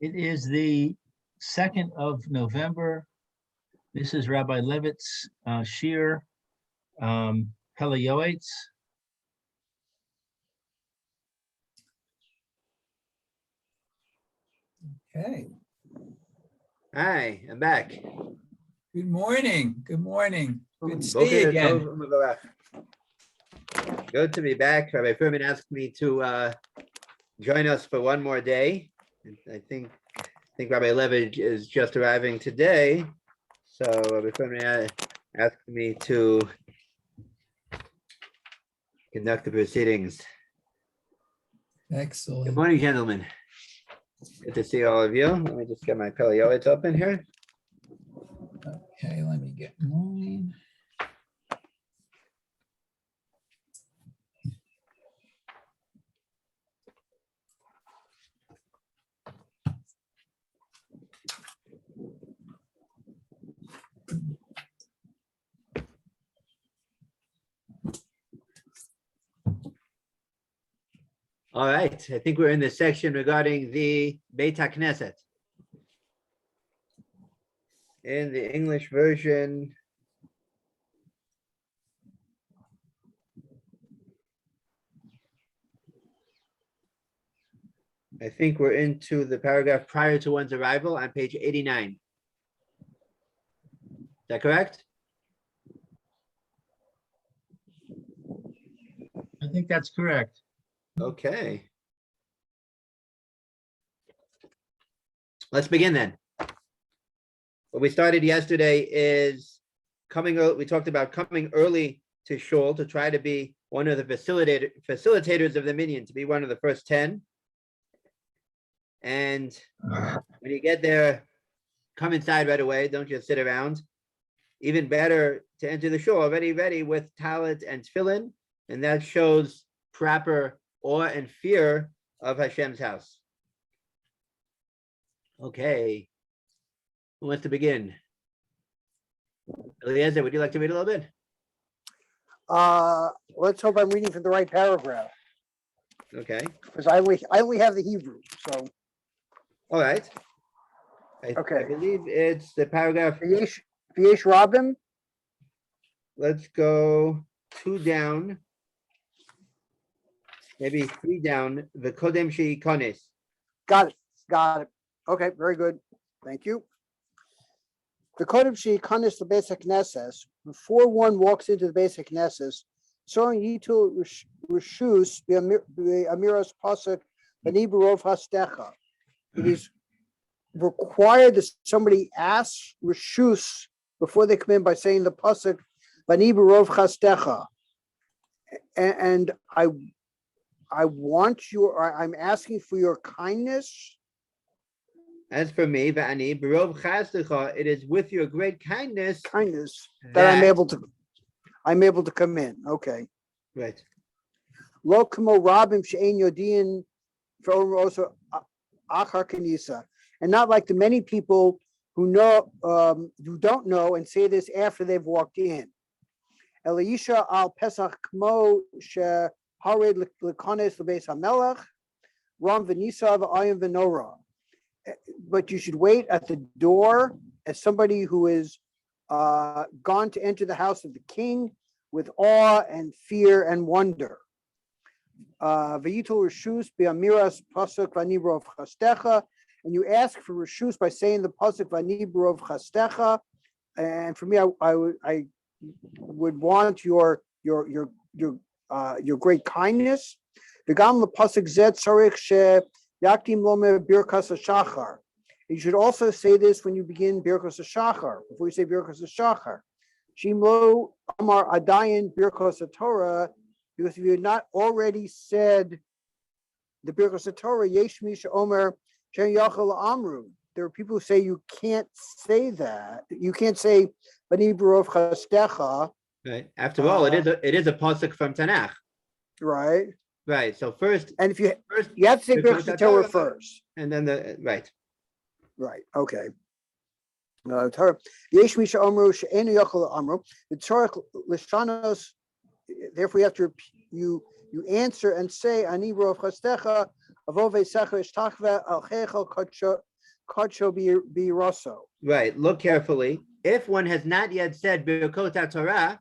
It is the 2nd of November. This is Rabbi Levitt's shir, Pele Yoetz. Okay. Hi, I'm back. Good morning. Good morning. Good to see you again. Good to be back. Rabbi Furman asked me to join us for one more day. I think Rabbi Levitt is just arriving today. So Rabbi Furman asked me to conduct the proceedings. Excellent. Good morning, gentlemen. Good to see all of you. Let me just get my Pele Yoetz open here. Okay, let me get mine. All right, I think we're in the section regarding the Beit HaKnesset. In the English version, I think we're into the paragraph prior to one's arrival on page 89. Is that correct? I think that's correct. Okay. Let's begin then. What we started yesterday is we talked about coming early to shul to try to be one of the facilitators of the minyan, to be one of the first 10. And when you get there, come inside right away. Don't just sit around. Even better to enter the shul already ready with talit and tefillin, and that shows proper awe and fear of Hashem's house. Okay, who wants to begin? Eliezer, would you like to read a little bit? Let's hope I'm reading from the right paragraph, Okay, because I only have the Hebrew. So all right. Okay. I believe it's the paragraph. V'yesh Rabim. Let's go 2 down, maybe 3 down. The Kodem Sheikonis. Got it. Okay, very good. Thank you. The Kodem Sheikonis the basic Knesses. Before one walks into the basic Knesses, Soren Yitul Rishus Amiras Pasuk B'Nibarov Hastecha. It is required that somebody asks Rishus before they come in by saying the pasuk B'Nibarov Hastecha. And I'm asking for your kindness. As for me, Va'ani, B'rov Chastecha, it is with your great kindness That I'm able to come in. Okay. Right. Lo kamo rabim she'ein yodin also achar kanisa, and not like the many people who don't know and say this after they've walked in. Elisha al Pesach kmo she hared lekanes lebeis hamelach ram v'nisa v'ayim v'nora. But you should wait at the door as somebody who is gone to enter the house of the king with awe and fear and wonder. V'yitul reshus be'amiras pasuk v'nibrov chastecha, and you ask for reshus by saying the pasuk v'nibrov chastecha. And for me, I would want your great kindness. V'gam lepasuk zet tzarich she yakdim lome birkas hashachar. You should also say this when you begin birkas hashachar. Before you say birkas hashachar, shimlo amar adayin birkas haTorah. Because if you had not already said the birkas haTorah, yesh misha omer shen yachal amru. There are people who say you can't say that. You can't say b'ni barov chastecha. Right. After all, it is a pasuk from Tanakh. Right. Right. So first, and if you have to say birkas haTorah first, and then right. Right. Okay. Yesh misha omru she'enu yachal amru. The tzarich l'shanos. Therefore, you have to you answer and say ani barov chastecha avove secher ishtachve al chechel kacho be rosso. Right, look carefully. If one has not yet said Birkot Torah,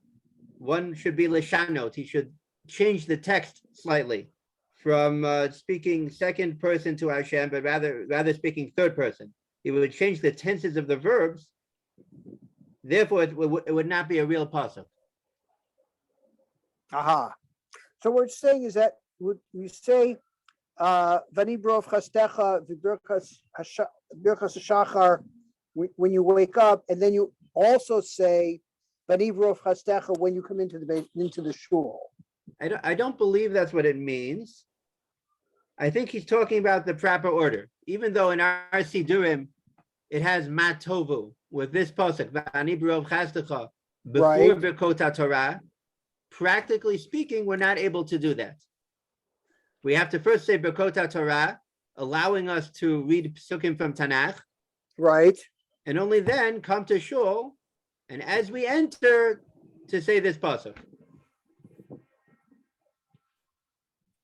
one should be lishanot. He should change the text slightly from speaking second person to Hashem, but rather speaking third person. He would change the tenses of the verbs. Therefore, it would not be a real pasuk. Aha. So what it's saying is that we say Vanibrov chastecha v'birkas hashachar when you wake up, and then you also say Vanibrov chastecha when you come into the shul. I don't believe that's what it means. I think he's talking about the proper order. Even though in our Sidurim it has matovu with this pasuk Vanibrov chastecha before Right. Birkot Torah. Practically speaking, we're not able to do that. We have to first say Birkot Torah, allowing us to read psukim from Tanakh, Right. and only then come to shul, and as we enter, to say this pasuk.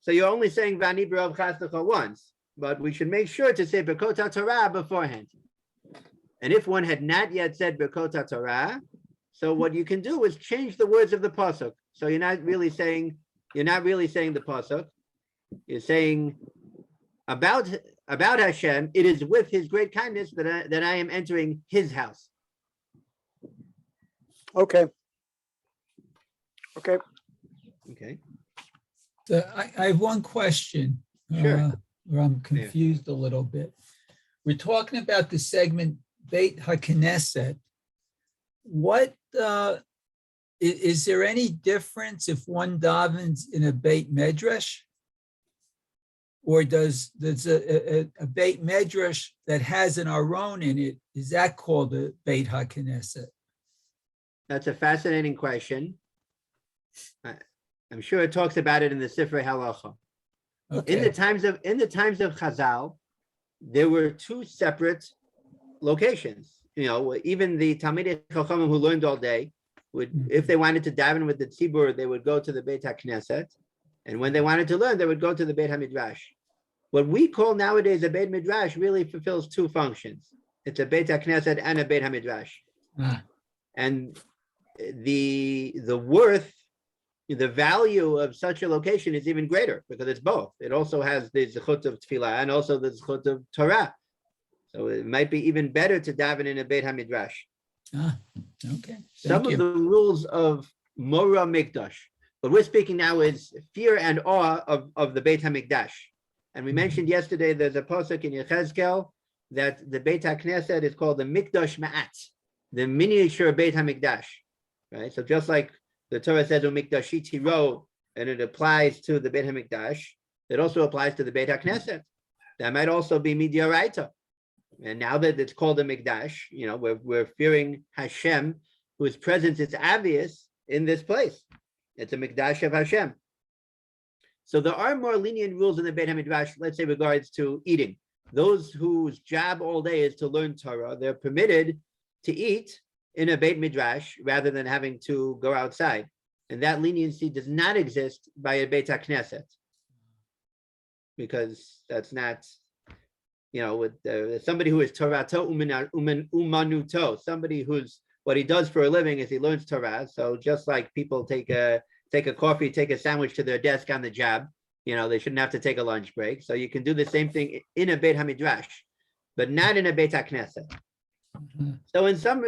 So you're only saying Vani B'Rav Chastecha once, but we should make sure to say Birkot Torah beforehand. And if one had not yet said Birkot Torah, so what you can do is change the words of the pasuk. So you're not really saying the pasuk. You're saying about Hashem. It is with His great kindness that I am entering His house. Okay. Okay. Okay. So I have one question. Sure. Where I'm confused a little bit. We're talking about the segment Beit HaKnesset. What is there any difference if one davens in a Beit Medrash? Or does a Beit Medrash that has an Aron in it, is that called a Beit HaKnesset? That's a fascinating question. I'm sure it talks about it in the Sifrei Halacha. Okay. In the times of Chazal, there were two separate locations. You know, even the Talmidei Chachamim who learned all day would, if they wanted to daven with the tzibur, they would go to the Beit HaKnesset, and when they wanted to learn, they would go to the Beit HaMidrash. What we call nowadays a Beit Midrash really fulfills two functions. It's a Beit HaKnesset and a Beit HaMidrash. And the worth, the value of such a location is even greater because it's both. It also has the zechut of tefillah and also the zechut of Torah. So it might be even better to daven in a Beit HaMidrash. Okay. Some of the rules of Mora Mikdash. What we're speaking now is fear and awe of the Beit HaMikdash. And we mentioned yesterday there's a pasuk in Yechezkel that the Beit HaKnesset is called the Mikdash Ma'at, the miniature Beit HaMikdash. Right? So just like the Torah says, Mikdashi Tiro, and it applies to the Beit HaMikdash, it also applies to the Beit HaKnesset. That might also be Midiaraita. And now that it's called a Mikdash, you know, we're fearing Hashem, whose presence is obvious in this place. It's a Mikdash of Hashem. So there are more lenient rules in the Beit HaMidrash, let's say regards to eating. Those whose job all day is to learn Torah, they're permitted to eat in a Beit Midrash rather than having to go outside. And that leniency does not exist by a Beit HaKnesset. Because that's not, you know, with somebody who is Torato umanuto, somebody who's, what he does for a living is he learns Torah. So just like people take a coffee, take a sandwich to their desk on the job, you know, they shouldn't have to take a lunch break. So you can do the same thing in a Beit HaMidrash, but not in a Beit HaKnesset. So in some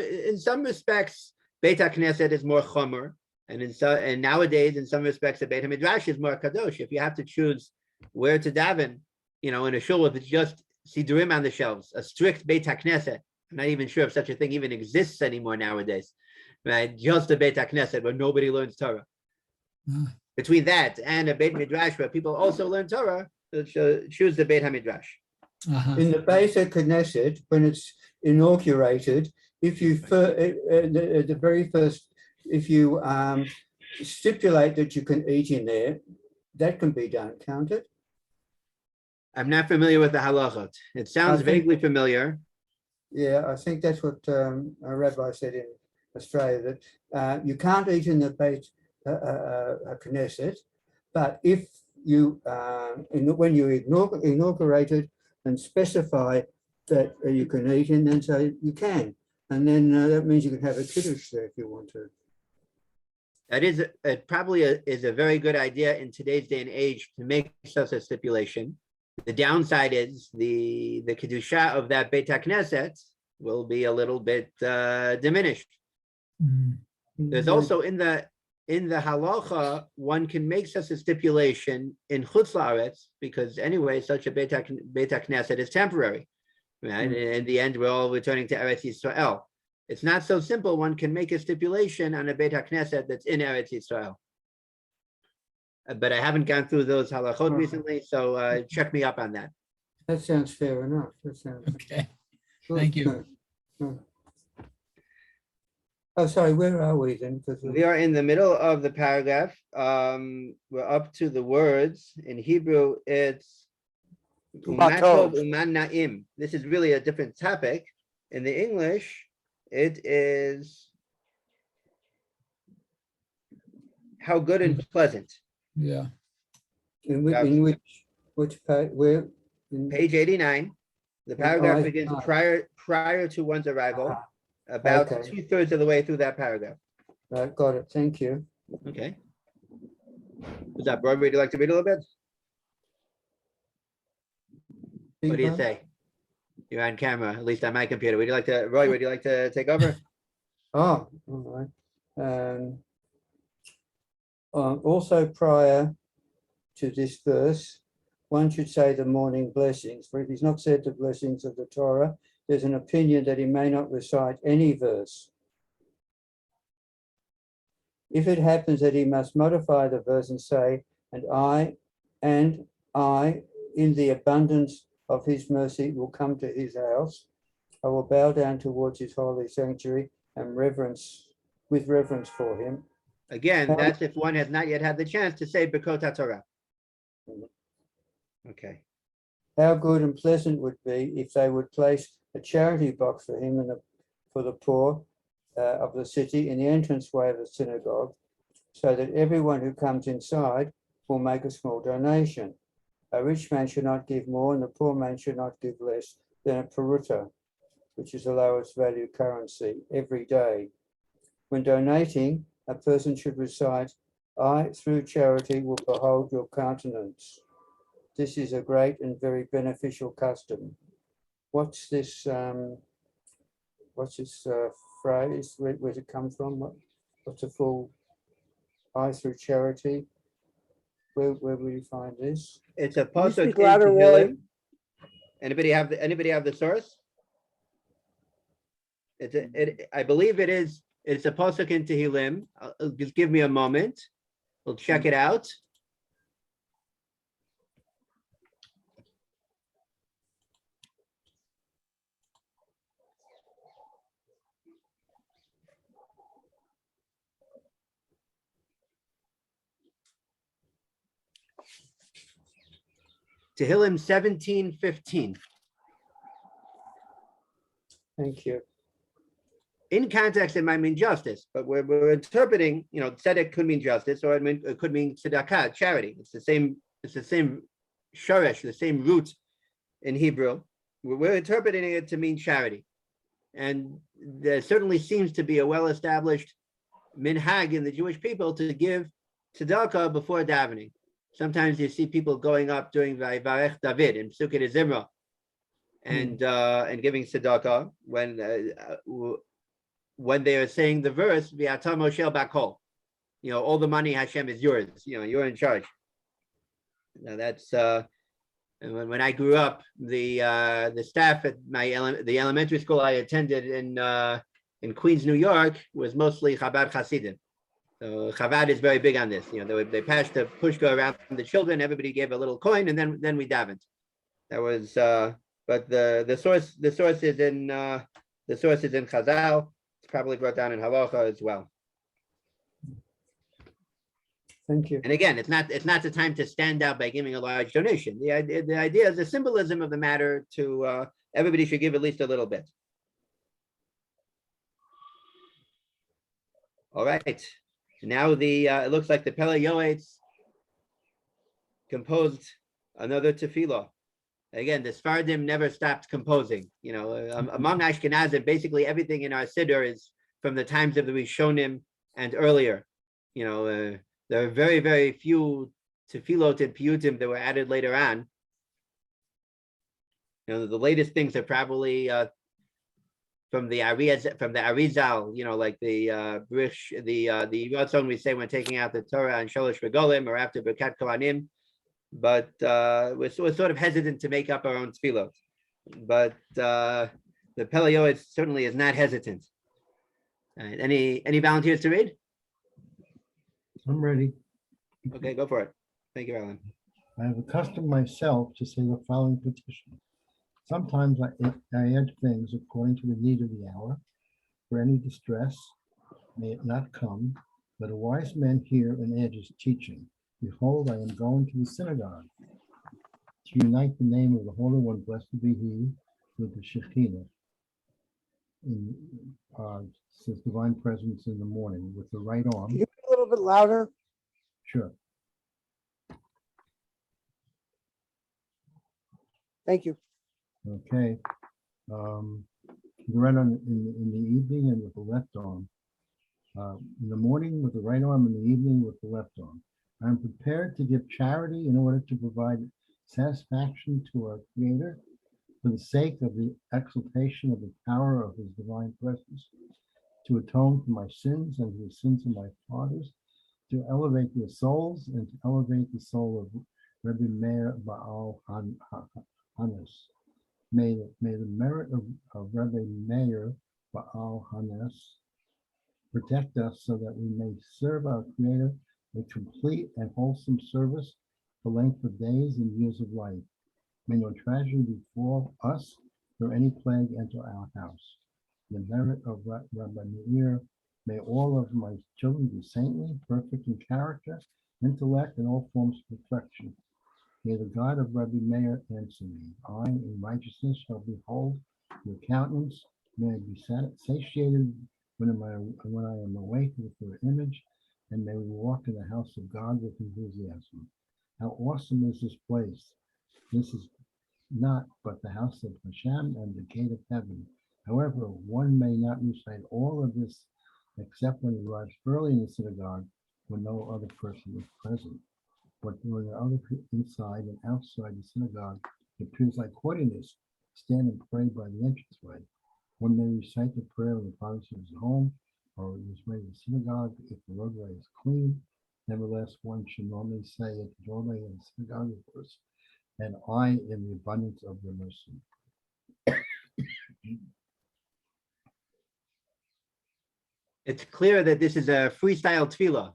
respects, Beit HaKnesset is more chomer, and nowadays in some respects the Beit HaMidrash is more kadosh. If you have to choose where to daven, you know, in a shul, if it's just sidurim on the shelves, a strict Beit HaKnesset, I'm not even sure if such a thing even exists anymore nowadays, right? Just a Beit HaKnesset where nobody learns Torah. Between that and a Beit Midrash where people also learn Torah, choose the Beit HaMidrash. In the Beit HaKnesset, when it's inaugurated, if you the very first, if you stipulate that you can eat in there, that can be done, can't it? I'm not familiar with the halachot. It sounds vaguely familiar. Yeah, I think that's what a rabbi said in Australia, that you can't eat in the Beit HaKnesset, but if you, when you inaugurate it and specify that you can eat, and then so you can. And then that means you can have a kiddush there if you want to. That is, it probably is a very good idea in today's day and age to make such a stipulation. The downside is the kedusha of that Beit HaKnesset will be a little bit diminished. Mm. There's also in the halacha, one can make such a stipulation in Chutz La'aretz, because anyway, such a Beit HaKnesset is temporary. Right? In the end, we're all returning to Eretz Yisrael. It's not so simple. One can make a stipulation on a Beit HaKnesset that's in Eretz Yisrael. But I haven't gone through those halachot recently, so check me up on that. That sounds fair enough. That sounds Okay, good. thank you. Oh, sorry, where are we then? We are in the middle of the paragraph. We're up to the words. In Hebrew, it's umatov uman na'im. This is really a different topic. In the English, it is how good and pleasant. Yeah. In which page? Where? Page 89. The paragraph I- begins ah. prior to one's arrival, Ah, about okay. 2/3 of the way through that paragraph. right, got it. Thank you. Okay. What's that, Roy? Would you like to read a little bit? What do you say? You're on camera, at least on my computer. Would you like to, Roy, would you like to take over? Oh, all right. Also prior to this verse, one should say the morning blessings, for if he's not said the blessings of the Torah, there's an opinion that he may not recite any verse. If it happens that he must modify the verse and say, and I, in the abundance of his mercy, will come to his house. I will bow down towards his holy sanctuary and with reverence for him. Again, that's if one has not yet had the chance to say B'kot HaTorah. Okay. How good and pleasant would be if they would place a charity box for him and for the poor of the city in the entranceway of the synagogue, so that everyone who comes inside will make a small donation. A rich man should not give more, and a poor man should not give less than a peruta, which is the lowest value currency, every day. When donating, a person should recite, I, through charity, will behold your countenance. This is a great and very beneficial custom. What's this phrase? Where's it come from? What's the full I through charity? Where will you find this? It's a Can you pasuk speak in louder, Roy? Tehillim. Anybody have the source? I believe it is. It's a pasuk in Tehillim. Just give me a moment. We'll check it out. Tehillim 17:15. Thank you. In context, it might mean justice, but we're interpreting, tzedek could mean justice, or it could mean tzedakah, charity. It's the same shoresh, the same root in Hebrew. We're interpreting it to mean charity. And there certainly seems to be a well-established minhag in the Jewish people to give tzedakah before davening. Sometimes you see people going up during Vayivarech David in Psukei Zimra and giving tzedakah when they are saying the verse, V'ata Moshe Bakol, all the money Hashem is yours, you're in charge. Now that's when I grew up, the staff at the elementary school I attended in Queens, New York, was mostly Chabad Hasidim. So Chabad is very big on this. They passed the pushka around the children. Everybody gave a little coin, and then we davened. That was, but the source is in Chazal. It's probably brought down in Halacha as well. Thank you. And again, it's not the time to stand out by giving a large donation. The idea is the symbolism of the matter to everybody should give at least a little bit. All right. Now it looks like the Pele Yoetz composed another tefillah. again, the Sfardim never stopped composing. Among Ashkenazim, basically everything in our Siddur is from the times of the Rishonim and earlier. There are very, very few tefillot and piyutim that were added later on. The latest things are probably from the Arizal, like the Brish, the Yoetz we say when taking out the Torah and Sholosh Regolim or after Birkat Kohanim. But we're sort of hesitant to make up our own tefillot. But the Pele Yoetz certainly is not hesitant. Any volunteers to read? I'm ready. Okay, go for it. Thank you, Alan. I have accustomed myself to say the following petition. Sometimes I add things according to the need of the hour. For any distress, may it not come. Let a wise man hear and add his teaching. Behold, I am going to the synagogue to unite the name of the Holy One, blessed be He, with the Shekhinah. Says divine presence in the morning with the right arm. Can you be a little bit louder? Sure. Thank you. Okay. The right arm in the evening and with the left arm. In the morning with the right arm, in the evening with the left arm. I am prepared to give charity in order to provide satisfaction to our Creator for the sake of the exaltation of the power of His divine presence, to atone for my sins and for the sins of my fathers, to elevate their souls and to elevate the soul of Rabbi Meir Baal Hanes. May the merit of Rabbi Meir Baal Hanes protect us so that we may serve our Creator with complete and wholesome service for length of days and years of life. May no tragedy befall us nor any plague enter our house. The merit of Rabbi Meir, may all of my children be saintly, perfect in character, intellect, and all forms of perfection. May the God of Rabbi Meir answer me. I, in righteousness, shall behold your countenance. May I be satiated when I am awake with your image, and may we walk in the house of God with enthusiasm. How awesome is this place! This is not but the house of Hashem and the gate of heaven. However, one may not recite all of this except when he arrives early in the synagogue when no other person is present. But when the other inside and outside the synagogue, it appears like holiness, stand and pray by the entranceway. One may recite the prayer in the privacy of his home or in his way to the synagogue if the roadway is clean. Nevertheless, one should normally say at the doorway of the synagogue verse, and I in the abundance of your mercy. It's clear that this is a freestyle tefillah.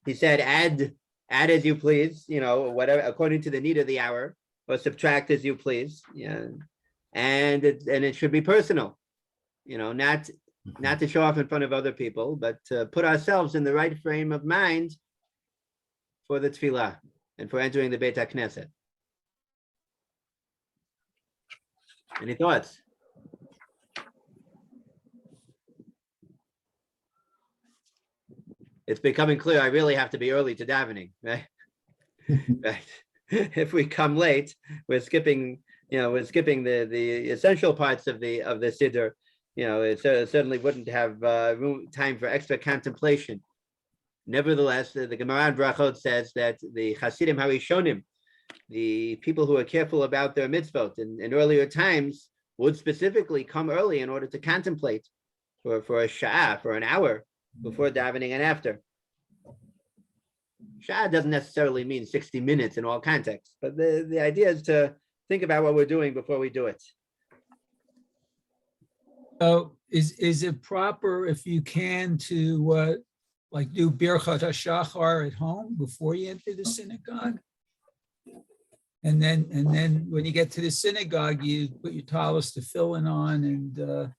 He said, add as you please, whatever, according to the need of the hour, or subtract as you please. Yeah. And it should be personal, not to show off in front of other people, but to put ourselves in the right frame of mind for the tefillah and for entering the Beit HaKnesset. Any thoughts? It's becoming clear I really have to be early to davening, right? Right. If we come late, we're skipping the essential parts of the Siddur. It certainly wouldn't have time for extra contemplation. Nevertheless, the Gemara in Brachot says that the Hasidim Harishonim, the people who are careful about their mitzvot in earlier times, would specifically come early in order to contemplate for a sha'ah, for an hour before davening and after. Sha'ah doesn't necessarily mean 60 minutes in all contexts, but the idea is to think about what we're doing before we do it. So is it proper if you can to do Birchat HaShachar at home before you enter the synagogue? And then when you get to the synagogue, you put your talis tefillin on and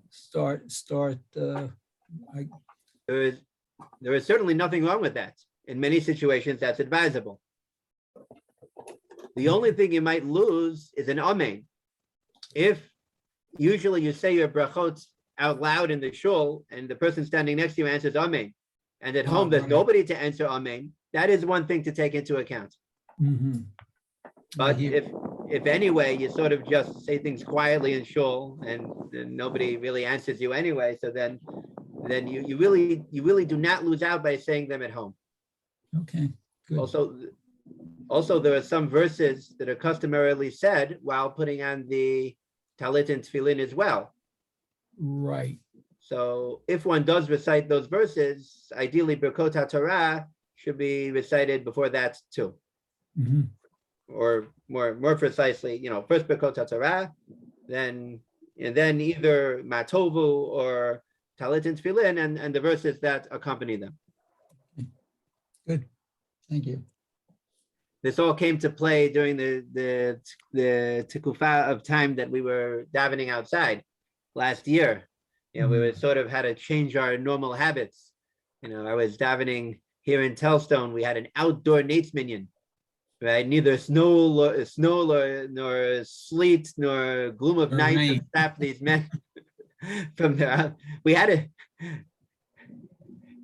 start. There is certainly nothing wrong with that. In many situations, that's advisable. The only thing you might lose is an amen. If usually you say your brachot out loud in the shul and the person standing next to you answers amen, and at home there's nobody to answer amen, that is one thing to take into account. Mhm. But hear- if anyway, you sort of just say things quietly in shul and nobody really answers you anyway, so then you really do not lose out by saying them at home. Okay, good. Also, there are some verses that are customarily said while putting on the talit and tefillin as well. Right. So if one does recite those verses, ideally Birkot HaTorah should be recited before that too. Mhm. Or more precisely, first Birkot HaTorah, then either Matovu or Talit and Tefillin and the verses that accompany them. Good. Thank you. This all came to play during the tikufa of time that we were davening outside last year. We were sort of had to change our normal habits. I was davening here in Telstone. We had an outdoor Nate's Minyan, right? Neither snow nor sleet nor gloom of Or night rain. could stop these men from there. We had a.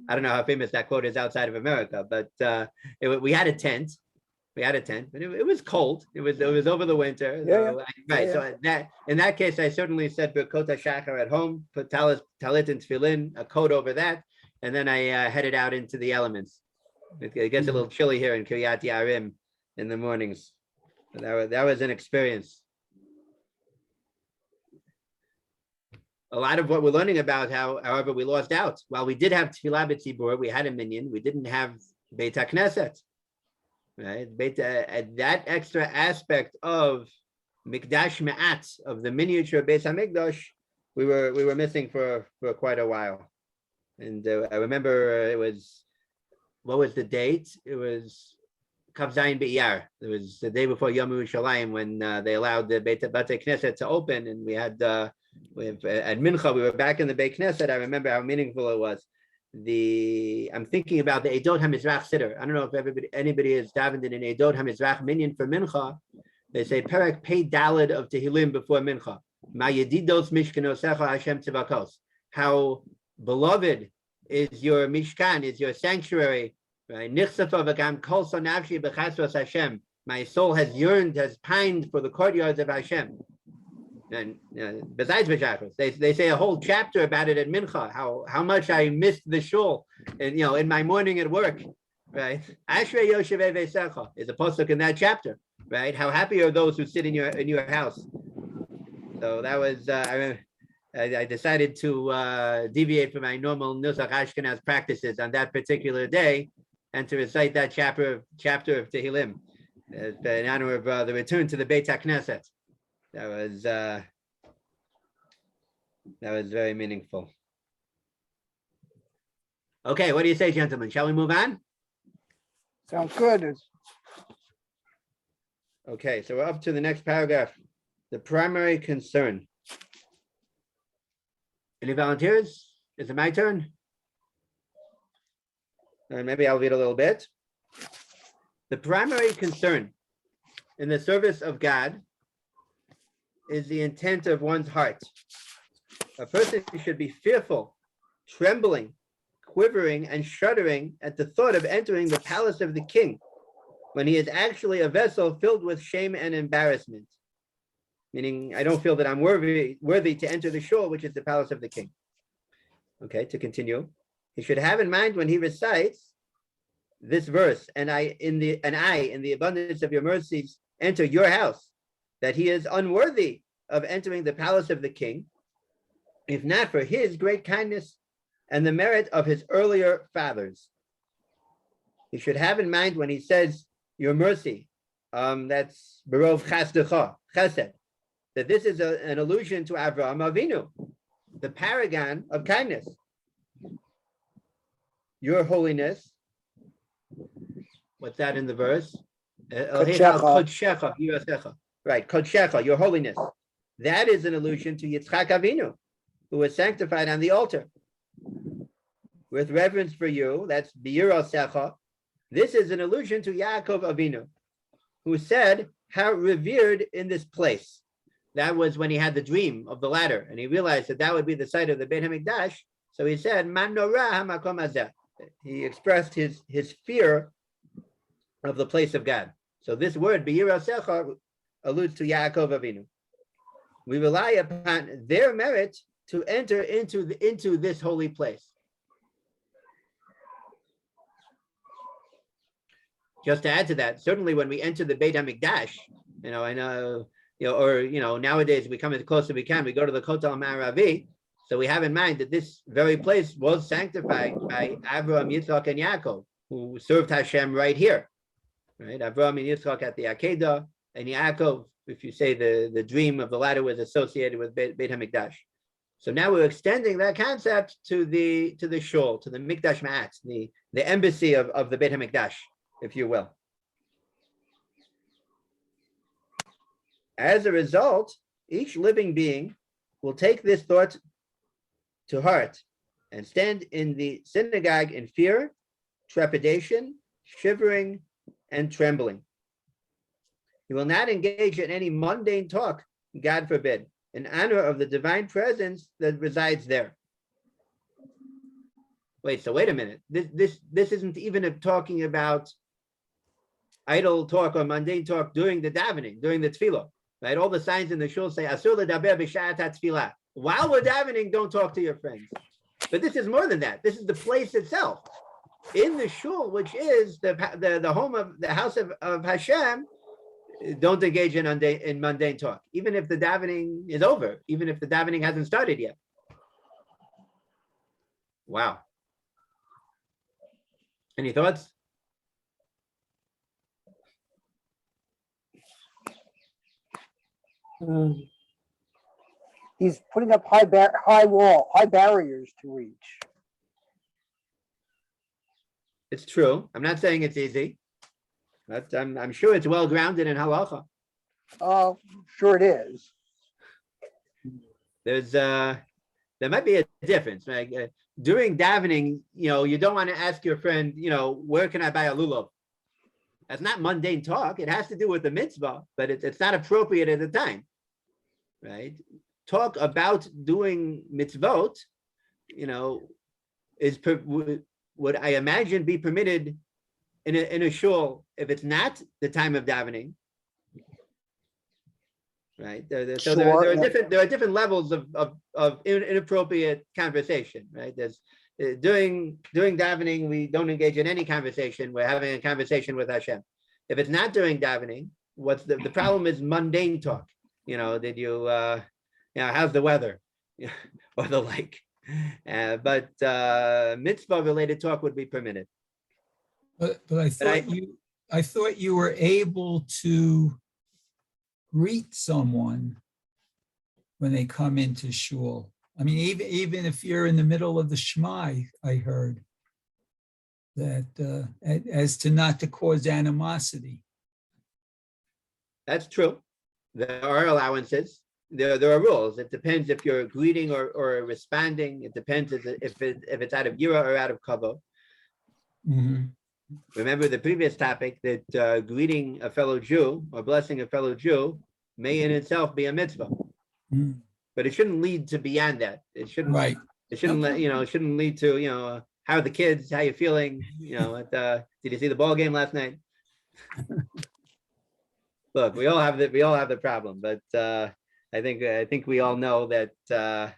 I don't know how famous that quote is outside of America, but we had a tent. We had a tent, but it was cold. It was over the winter. Yeah, So, right. So in that case, I certainly said Birkot HaShachar at home, put talit and tefillin, a coat over that, and then I headed out into the elements. It gets a little chilly here in Kiryat Yarim in the mornings. But that was an experience. A lot of what we're learning about, however, we lost out. While we did have Tefillah B'tzibur, we had a minyan, we didn't have Beit HaKnesset. Right, that extra aspect of Mikdash Me'at, of the miniature Beis HaMikdash, we were missing for quite a while. And I remember what was the date? It was Kav Zayin B'Iyar. It was the day before Yom Yerushalayim when they allowed the Beit Knesset to open, and we had at Mincha, we were back in the Beit Knesset. I remember how meaningful it was. I'm thinking about the Eidot HaMizrach Siddur. I don't know if anybody has davened in an Eidot HaMizrach minyan for Mincha. They say Perek Pei Daled of Tehillim before Mincha. Ma Yedidos Mishkanosecha Hashem Tzivakos. How beloved is your Mishkan, is your sanctuary. Right? Nichsafa v'gam kol sonavshi b'chasros Hashem. My soul has yearned, has pined for the courtyards of Hashem. And besides B'Shachos, they say a whole chapter about it at Mincha, how much I missed the shul, and in my morning at work, right? Ashrei Yoshevei Veisecha is a pasuk in that chapter, right? How happy are those who sit in your house? So that was I decided to deviate from my normal Nusach Ashkenaz practices on that particular day, and to recite that chapter of Tehillim in honor of the return to the Beit HaKnesset. That was very meaningful. Okay, what do you say, gentlemen? Shall we move on? Sounds good. Okay, so we're up to the next paragraph. The primary concern. Any volunteers? Is it my turn? Maybe I'll read a little bit. The primary concern in the service of God is the intent of one's heart. A person should be fearful, trembling, quivering, and shuddering at the thought of entering the palace of the king when he is actually a vessel filled with shame and embarrassment. Meaning, I don't feel that I'm worthy to enter the shul, which is the palace of the king. Okay, to continue. He should have in mind when he recites this verse, and I, in the abundance of your mercies, enter your house, that he is unworthy of entering the palace of the king, if not for his great kindness and the merit of his earlier fathers. He should have in mind when he says your mercy, that's Berov Chasdecha, Chesed, that this is an allusion to Avraham Avinu, the paragon of kindness. Your holiness, what's that in the verse? Kodshecha. Right, Kodshecha, your holiness. That is an allusion to Yitzchak Avinu, who was sanctified on the altar. With reverence for you, that's B'yirosecha. This is an allusion to Yaakov Avinu, who said, how revered in this place. That was when he had the dream of the ladder, and he realized that would be the site of the Beit HaMikdash. So he said, Man norah hamakom hazeh. He expressed his fear of the place of God. So this word, B'yirasecha, alludes to Yaakov Avinu. We rely upon their merit to enter into this holy place. Just to add to that, certainly when we enter the Beit HaMikdash, I know, nowadays we come as close as we can, we go to the Kotel Ma'aravi. So we have in mind that this very place was sanctified by Avraham, Yitzchak, and Yaakov, who served Hashem right here. Right? Avraham and Yitzchak at the Akedah, and Yaakov, if you say the dream of the latter was associated with Beit HaMikdash. So now we're extending that concept to the shul, to the Mikdash Ma'at, the embassy of the Beit HaMikdash, if you will. As a result, each living being will take this thought to heart and stand in the synagogue in fear, trepidation, shivering, and trembling. He will not engage in any mundane talk, God forbid, in honor of the divine presence that resides there. Wait a minute. This isn't even talking about idle talk or mundane talk during the davening, during the tefillah, right? All the signs in the shul say, Asur ledaber b'shat ha-tefillah. While we're davening, don't talk to your friends. But this is more than that. This is the place itself. In the shul, which is the home of the house of Hashem, don't engage in mundane talk, even if the davening is over, even if the davening hasn't started yet. Wow. Any thoughts? He's putting up high barriers to reach. It's true. I'm not saying it's easy, but I'm sure it's well grounded in halacha. Oh, sure it is. There might be a difference. Like, during davening, you don't want to ask your friend, where can I buy a lulav? That's not mundane talk. It has to do with the mitzvah, but it's not appropriate at the time, right? Talk about doing mitzvot, would I imagine be permitted in a shul if it's not the time of davening, right? So there are different levels of inappropriate conversation, right? There's during davening, we don't engage in any conversation. We're having a conversation with Hashem. If it's not during davening, what's the problem is mundane talk. Did you how's the weather, or the like. But mitzvah related talk would be permitted. But I thought you were able to greet someone when they come into shul. I mean, even if you're in the middle of the Shema, I heard that as to not to cause animosity. That's true. There are allowances. There are rules. It depends if you're greeting or responding. It depends if it's out of yira or out of kavod. Mm-hmm. Remember the previous topic that greeting a fellow Jew or blessing a fellow Jew may in itself be a mitzvah. Mm-hmm. But it shouldn't lead to beyond that. It shouldn't. Right. It shouldn't. It shouldn't lead to how are the kids? How you feeling? Did you see the ball game last night? Look, we all have the problem, but I think we all know that. I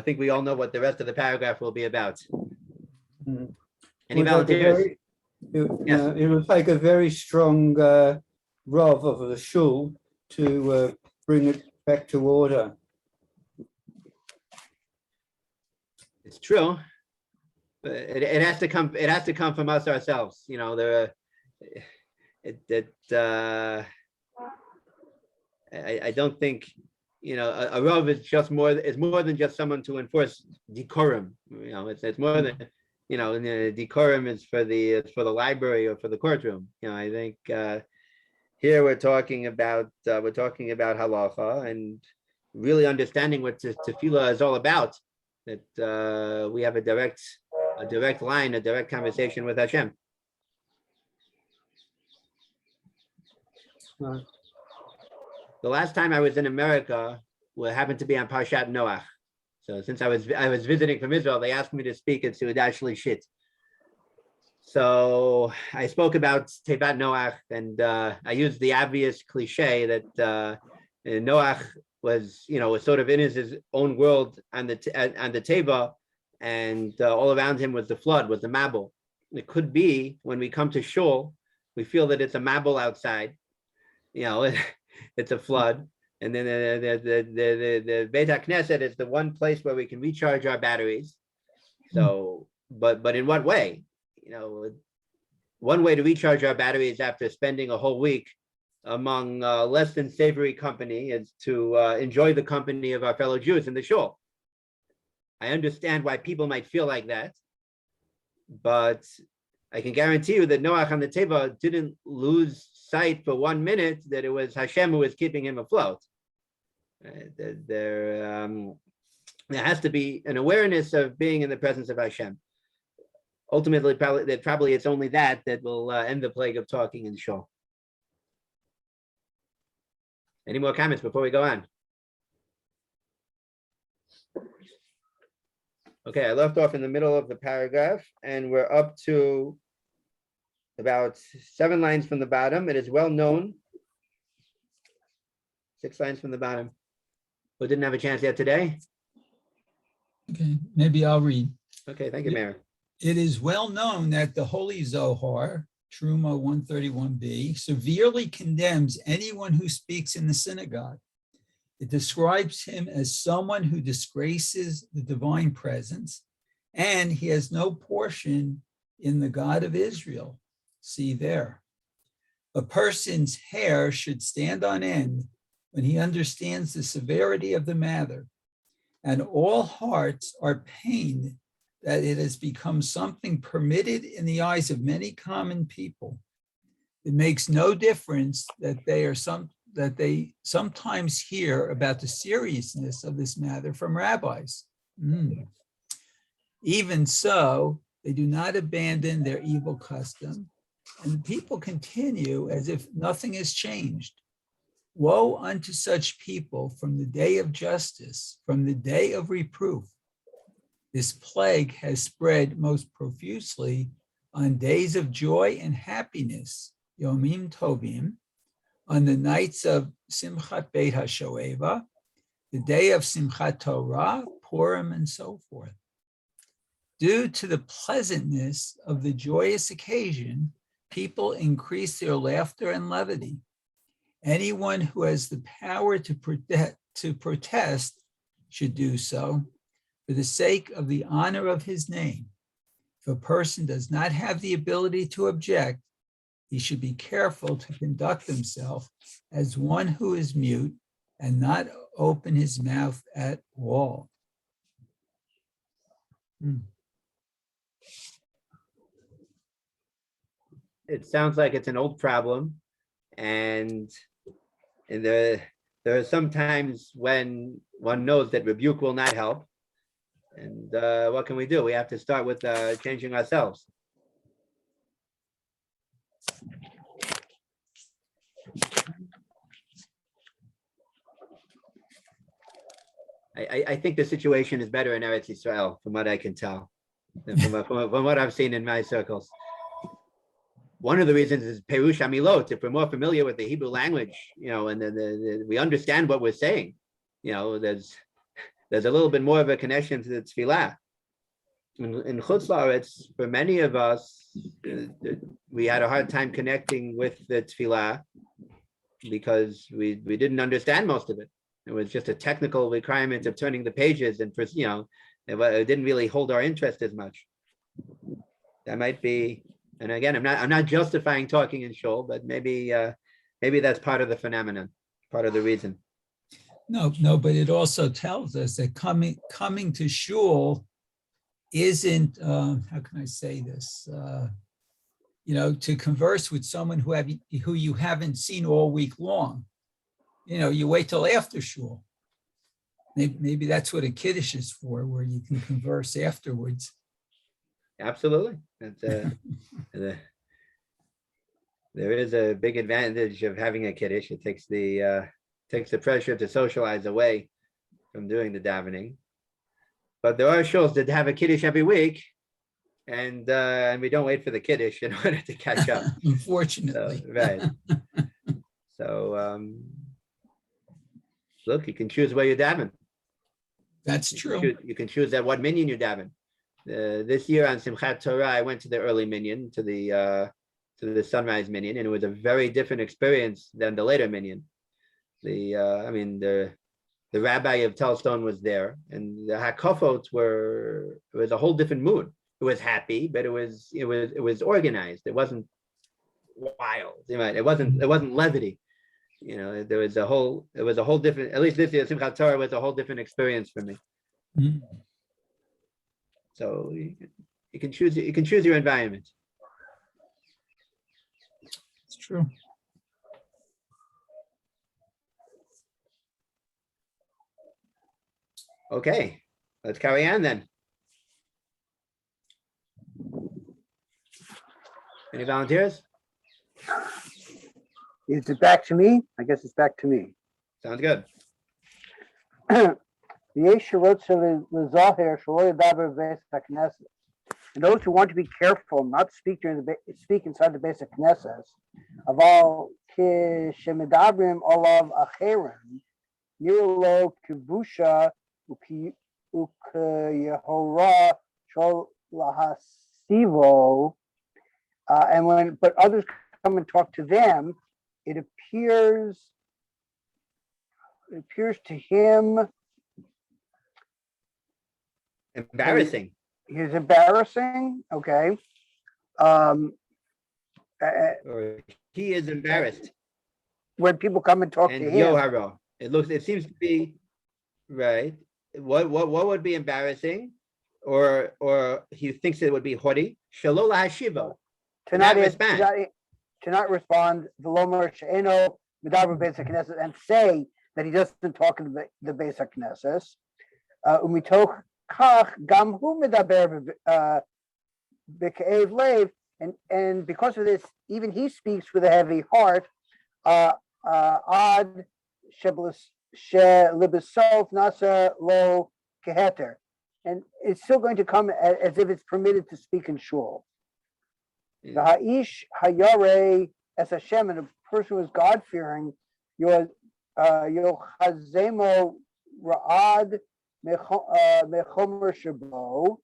think we all know what the rest of the paragraph will be about. Mm. Any volunteers? It will take a very strong Rav of the shul to bring it back to order. It's true, but it has to come. It has to come from us ourselves. I don't think a rav is more than just someone to enforce decorum. It's more than decorum is for the library or for the courtroom. I think here we're talking about halacha and really understanding what tefillah is all about. That we have a direct line, a direct conversation with Hashem. Right. The last time I was in America, happened to be on Parshat Noach. So since I was visiting from Israel, they asked me to speak at Seudah Shlishit. So I spoke about Tevat Noach, and I used the obvious cliche that Noach was, was sort of in his own world on the Teva, and all around him was the flood, was the Mabul. It could be when we come to Shul, we feel that it's a Mabul outside, it's a flood. And then the Beit HaKnesset is the one place where we can recharge our batteries. So, but in what way? One way to recharge our batteries after spending a whole week among less than savory company is to enjoy the company of our fellow Jews in the shul. I understand why people might feel like that, but I can guarantee you that Noach on the Teva didn't lose sight for 1 minute that it was Hashem who was keeping him afloat. There has to be an awareness of being in the presence of Hashem. Ultimately, probably it's only that will end the plague of talking in shul. Any more comments before we go on? Okay, I left off in the middle of the paragraph, and we're up to about 7 lines from the bottom. It is well known. 6 lines from the bottom. Who didn't have a chance yet today? Okay, maybe I'll read. Okay, thank you, Mayor. It is well known that the Holy Zohar, Truma 131b, severely condemns anyone who speaks in the synagogue. It describes him as someone who disgraces the divine presence, and he has no portion in the God of Israel. See there. A person's hair should stand on end when he understands the severity of the matter, and all hearts are pained that it has become something permitted in the eyes of many common people. It makes no difference that they sometimes hear about the seriousness of this matter from rabbis. Even so, they do not abandon their evil custom, and the people continue as if nothing has changed. Woe unto such people from the day of justice, from the day of reproof. This plague has spread most profusely on days of joy and happiness, Yomim Tovim, on the nights of Simchat Beit HaShoeva, the day of Simchat Torah, Purim, and so forth. Due to the pleasantness of the joyous occasion, people increase their laughter and levity. Anyone who has the power to protest should do so for the sake of the honor of his name. If a person does not have the ability to object, he should be careful to conduct himself as one who is mute and not open his mouth at all. It sounds like it's an old problem, and there are some times when one knows that rebuke will not help. And what can we do? We have to start with changing ourselves. I think the situation is better in Eretz Yisrael, from what I can tell, from what I've seen in my circles. One of the reasons is Perush Hamilot. If we're more familiar with the Hebrew language, and we understand what we're saying, there's a little bit more of a connection to the tefillah. In Chutz La'aretz, for many of us, we had a hard time connecting with the tefillah because we didn't understand most of it. It was just a technical requirement of turning the pages, and it didn't really hold our interest as much. That might be, and again, I'm not justifying talking in shul, but maybe that's part of the phenomenon, part of the reason. No, but it also tells us that coming to shul isn't, how can I say this? To converse with someone who you haven't seen all week long. You wait till after shul. Maybe that's what a kiddush is for, where you can converse afterwards. Absolutely. There is a big advantage of having a kiddush. It takes the pressure to socialize away from doing the davening. But there are shuls that have a kiddush every week, and we don't wait for the Kiddush in order to catch up. So, Unfortunately. right. So, look, you can choose where you're daven. That's true. You can choose at what minyan you're daven. This year on Simchat Torah, I went to the early minyan, to the sunrise minyan, and it was a very different experience than the later minyan. The rabbi of Telstone was there, and the hakafot it was a whole different mood. It was happy, but it was organized. It wasn't wild. It wasn't levity. It was a whole different, at least this year, Simchat Torah was a whole different experience for me. Mhm. So you can choose your environment. It's true. Okay, let's carry on then. Any volunteers? Is it back to me? I guess it's back to me. Sounds good. And those who want to be careful not to speak speak inside the basic Knesset, aval kishemedabrim olav acherim, nirlo kivusha ukayehora shol lahasivo. But others come and talk to them, it appears to him Embarrassing. he's embarrassing. Okay. Or he is embarrassed. When people come and talk And to him, Yoharo. It seems to be right. What would be embarrassing? Or he thinks it would be haughty. Shalola hashivo. to not not respond. to not respond, the Lomer She'eno Medaber Beis HaKnesses, and say that he doesn't talk in the Beis HaKnesses. Umitoch kach gam hu medaber b'ke'ev lev, and because of this, even he speaks with a heavy heart. Ad shelibisof nasa lo keheter, and it's still going to come as if it's permitted to speak in shul. The ha'ish hayare as Hashem, and a person who is God fearing, yochazemo ra'ad mechomer shabo,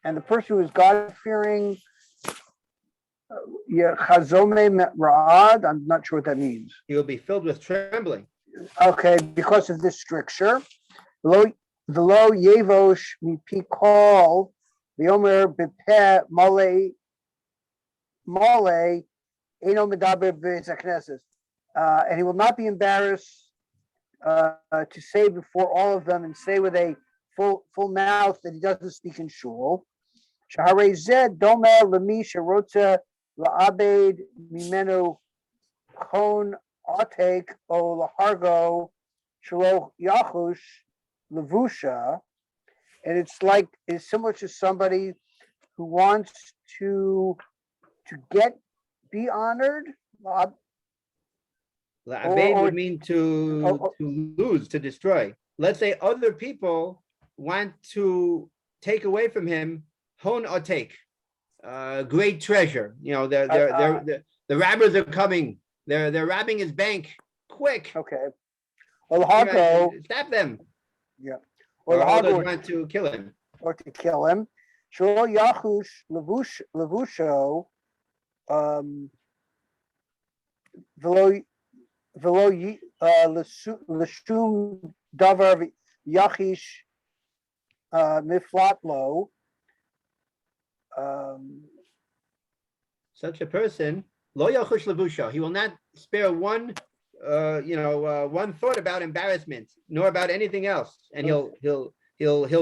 and the person who is God fearing, Chazome Ra'ad, I'm not sure what that means. He will be filled with trembling. Okay, because of this stricture. The lo yevosh mipi kol the omer bepeh male eno medaber beis haknesses, and he will not be embarrassed to say before all of them and say with a full mouth that he doesn't speak in shul. Shaharei zed domer lemi sherotza la'abed mimenu kon atek o lahargo shelo yachush levusha, and it's similar to somebody who wants to be honored. La'abed would mean to lose, to destroy. Let's say other people want to take away from him hon or take. Great treasure. The robbers are coming. They're robbing his bank. Quick. Okay. Well, Hargo, stop them. yeah. Or Well, others Hargo, want to kill him. or to kill him. Shlo Yahush Levusho, Velo Lashum Davar Yachish Miflatlo. Such a person, lo yachush levusha, he will not spare one thought about embarrassment, nor about anything else, and he'll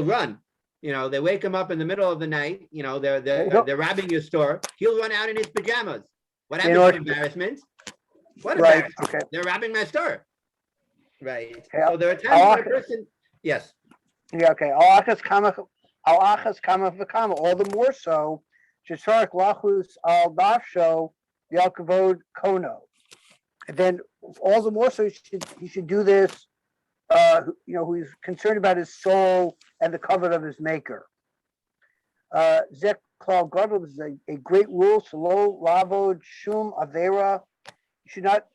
run. They wake him up in the middle of the night. They're robbing your store. He'll run out in his pajamas. What happened to embarrassment? What embarrassment? Right. Okay. They're robbing my store. Right. Yeah. So there are times when a person. Yes. Yeah. Okay. Al achas kama v'kama. All the more so. Shisharik lachus al dafsho yalkavod kono. And then all the more so he should do this. Who is concerned about his soul and the covet of his maker. Zek Klal Gadol is a great rule. So lo lavod shum avera. You should not,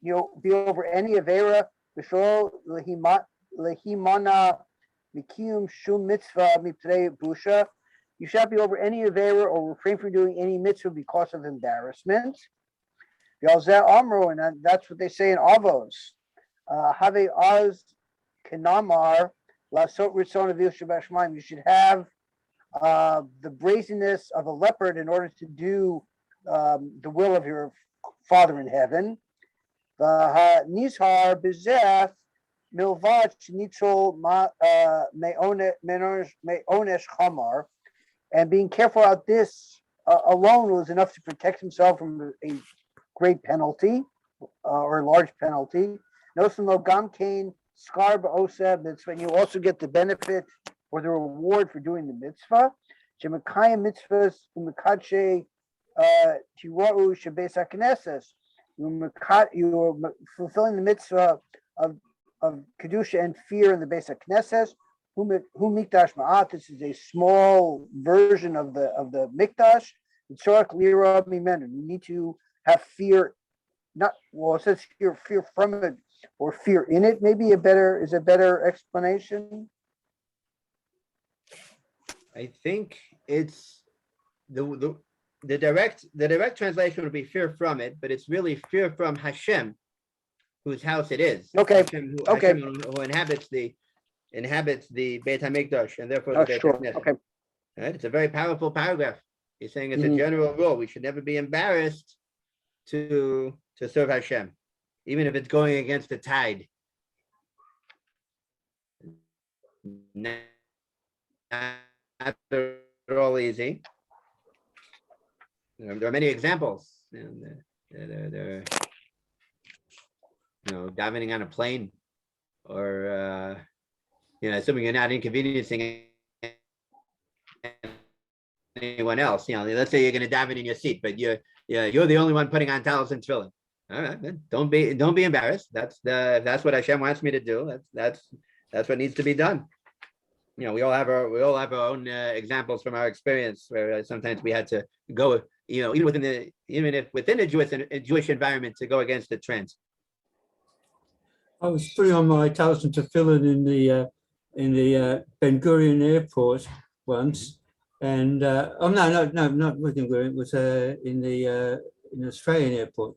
be over any avera. V'shol lehimana mikiyum shum mitzvah mipnei busha. You should not be over any avera or refrain from doing any mitzvah because of embarrassment. Yalzeh amru, and that's what they say in Avos. Have az kenamar lasot ritzon avil shabashmaim. You should have the brazenness of a leopard in order to do the will of your Father in heaven. Nishar bezef milvat nitzol me'onesh chamar, and being careful about this alone was enough to protect himself from a great penalty or a large penalty. Nosim lo gam kain skar ba'oseh mitzvah, and you also get the benefit or the reward for doing the mitzvah. Shemakayim mitzvahs umekadshe tirau shebeis hakneses. You're fulfilling the mitzvah of kedusha and fear in the Beis HaKnesses. Hu mikdash ma'at. This is a small version of the mikdash. Tzorach lira mimenu. You need to have fear. Not well. It says fear from it or fear in it. Maybe is a better explanation. I think it's the direct translation would be fear from it, but it's really fear from Hashem, whose house it is. Okay. Hashem, Okay. who inhabits the Beit HaMikdash, and therefore the Beit Sure. HaKnesset. Okay. Right? It's a very powerful paragraph. He's saying it's Mhm. a general rule. We should never be embarrassed to serve Hashem, even if it's going against the tide. Not at all easy. There are many examples. They're davening on a plane, or assuming you're not inconveniencing anyone else. Let's say you're going to daven in your seat, but you're the only one putting on towels and tefillin. All right, then don't be embarrassed. That's what Hashem wants me to do. That's what needs to be done. We all have our own examples from our experience where sometimes we had to go, even within a Jewish environment, to go against the trend. I was putting on my towels and tefillin in the Ben Gurion airport once, and no, not Ben Gurion. It was in the Australian airport.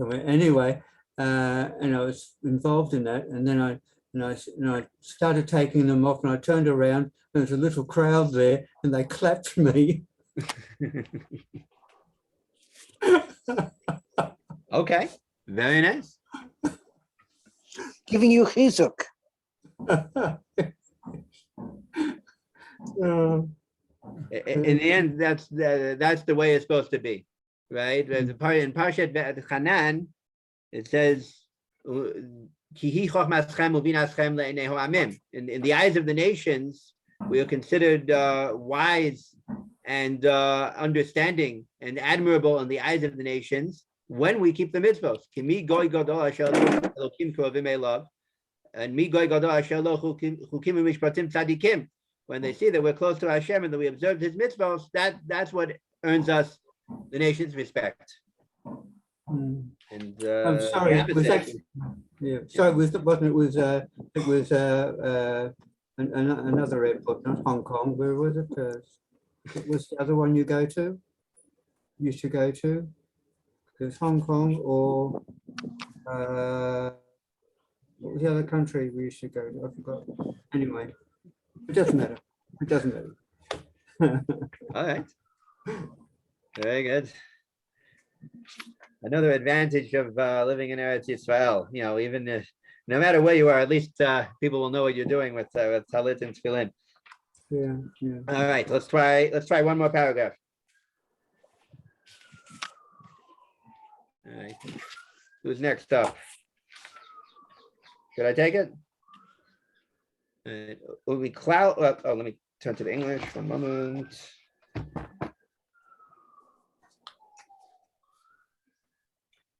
Anyway, and I was involved in that, and then I started taking them off, and I turned around, and there was a little crowd there, and they clapped for me. Okay, very nice. Giving you chizuk. In the end, that's the way it's supposed to be, right? There's a part in Parshat Hanan, it says, in the eyes of the nations, we are considered wise and understanding and admirable in the eyes of the nations when we keep the mitzvot. Kimi goy gadol asher lo elokim krovim elav, and mi goy gadol asher lo chukim mishpatim tzadikim. When they see that we're close to Hashem and that we observed His mitzvot, that's what earns us the nation's respect. And I'm sorry, it was actually, sorry, it wasn't it? It was another airport, not Hong Kong. Where was it? What was the other one you used to go to? It was Hong Kong, or what was the other country we used to go to? I forgot. Anyway, it doesn't matter. It doesn't matter. All right. Very good. Another advantage of living in Eretz Yisrael, even if, no matter where you are, at least people will know what you're doing with talit and tefillin. Yeah. All right, let's try one more paragraph. All right, who's next up? Should I take it? Let me turn to the English. 1 moment.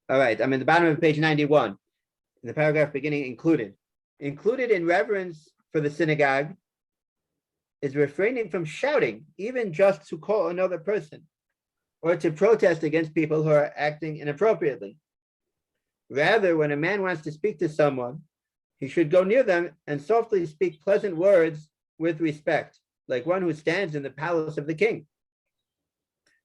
All right, I'm in the bottom of page 91, in the paragraph beginning included in reverence for the synagogue is refraining from shouting, even just to call another person, or to protest against people who are acting inappropriately. Rather, when a man wants to speak to someone, he should go near them and softly speak pleasant words with respect, like one who stands in the palace of the king.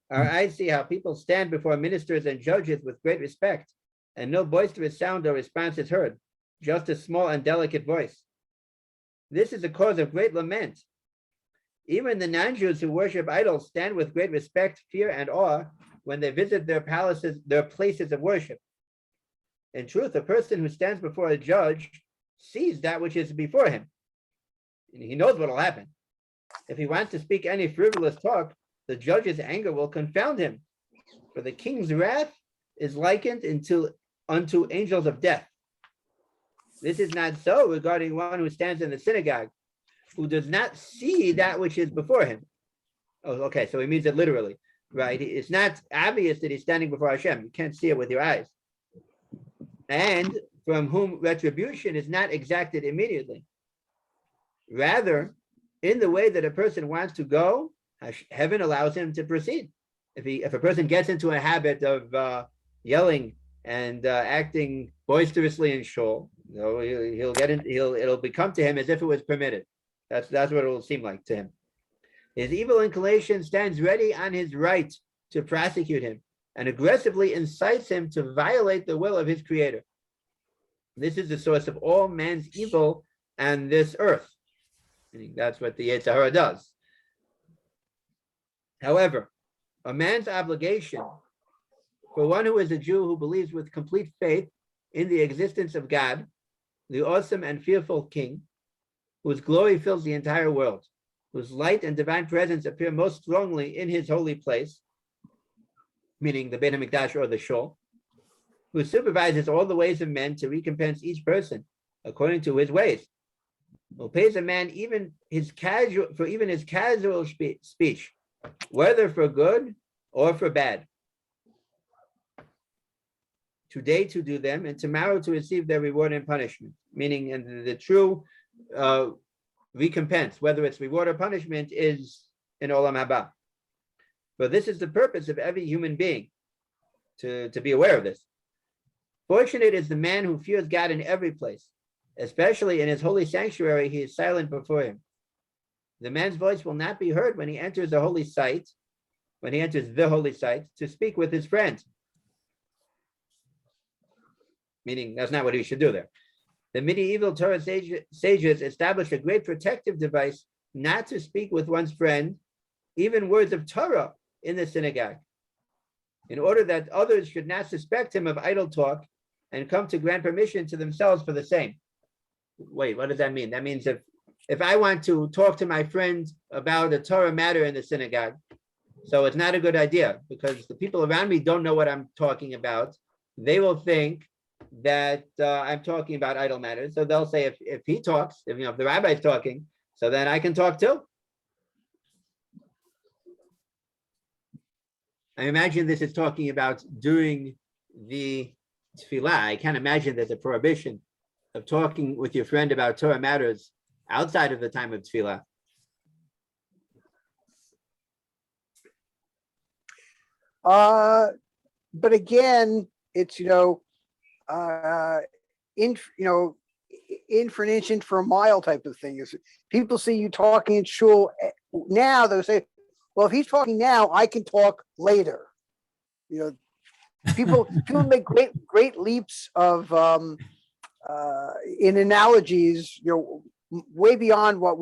Our eyes see how people stand before ministers and judges with great respect, and no boisterous sound or response is heard, just a small and delicate voice. This is a cause of great lament. Even the non-Jews who worship idols stand with great respect, fear, and awe when they visit their palaces, their places of worship. In truth, a person who stands before a judge sees that which is before him. He knows what will happen. If he wants to speak any frivolous talk, the judge's anger will confound him. For the king's wrath is likened unto angels of death. This is not so regarding one who stands in the synagogue, who does not see that which is before him. Oh, okay, so he means it literally, right? It's not obvious that he's standing before Hashem. You can't see it with your eyes. And from whom retribution is not exacted immediately. Rather, in the way that a person wants to go, heaven allows him to proceed. If a person gets into a habit of yelling and acting boisterously in shul, it'll become to him as if it was permitted. That's what it will seem like to him. His evil inclination stands ready on his right to prosecute him and aggressively incites him to violate the will of his creator. This is the source of all man's evil on this earth. That's what the Yoetz does. However, a man's obligation for one who is a Jew who believes with complete faith in the existence of God, the awesome and fearful King, whose glory fills the entire world, whose light and divine presence appear most strongly in his holy place, meaning the Beit HaMikdash or the Shul, who supervises all the ways of men to recompense each person according to his ways, who pays a man even his casual speech, whether for good or for bad, today to do them and tomorrow to receive their reward and punishment, meaning in the true recompense, whether it's reward or punishment, is in Olam Haba. But this is the purpose of every human being, to be aware of this. Fortunate is the man who fears God in every place, especially in his holy sanctuary. He is silent before him. The man's voice will not be heard when he enters the holy site, to speak with his friends. Meaning that's not what he should do there. The medieval Torah sages established a great protective device not to speak with one's friend, even words of Torah, in the synagogue, in order that others should not suspect him of idle talk and come to grant permission to themselves for the same. Wait, what does that mean? That means if I want to talk to my friend about a Torah matter in the synagogue, so it's not a good idea because the people around me don't know what I'm talking about. They will think that I'm talking about idle matters. So they'll say, if he talks, if the rabbi's talking, so then I can talk too. I imagine this is talking about during the tefillah. I can't imagine there's a prohibition of talking with your friend about Torah matters outside of the time of tefillah. But again, it's in for an inch, in for a mile type of thing. Is people see you talking in shul now, they'll say, well, if he's talking now, I can talk later. People make great leaps of in analogies, way beyond what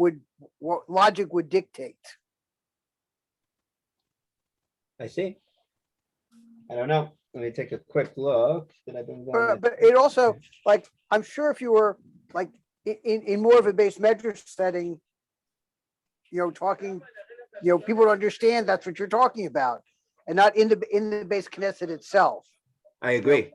logic would dictate. I see. I don't know. Let me take a quick look. But it also, like, I'm sure if you were like in more of a base measure setting, talking, people would understand that's what you're talking about, and not in the base Knesset itself. I agree.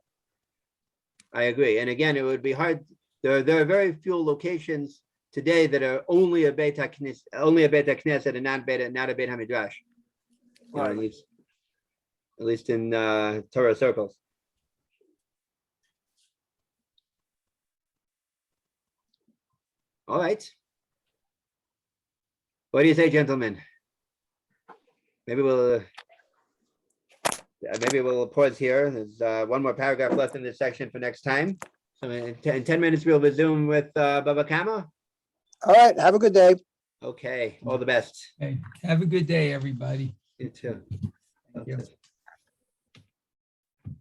And again, it would be hard. There are very few locations today that are only a Beit HaKnesset and not a Beit HaMidrash. Right. At least in Torah circles. All right. What do you say, gentlemen? Maybe we'll pause here. There's one more paragraph left in this section for next time. So in 10 minutes, we'll resume with Baba Kama. All right, have a good day. Okay, all the best. Okay, have a good day, everybody. You too. Thank you. Okay.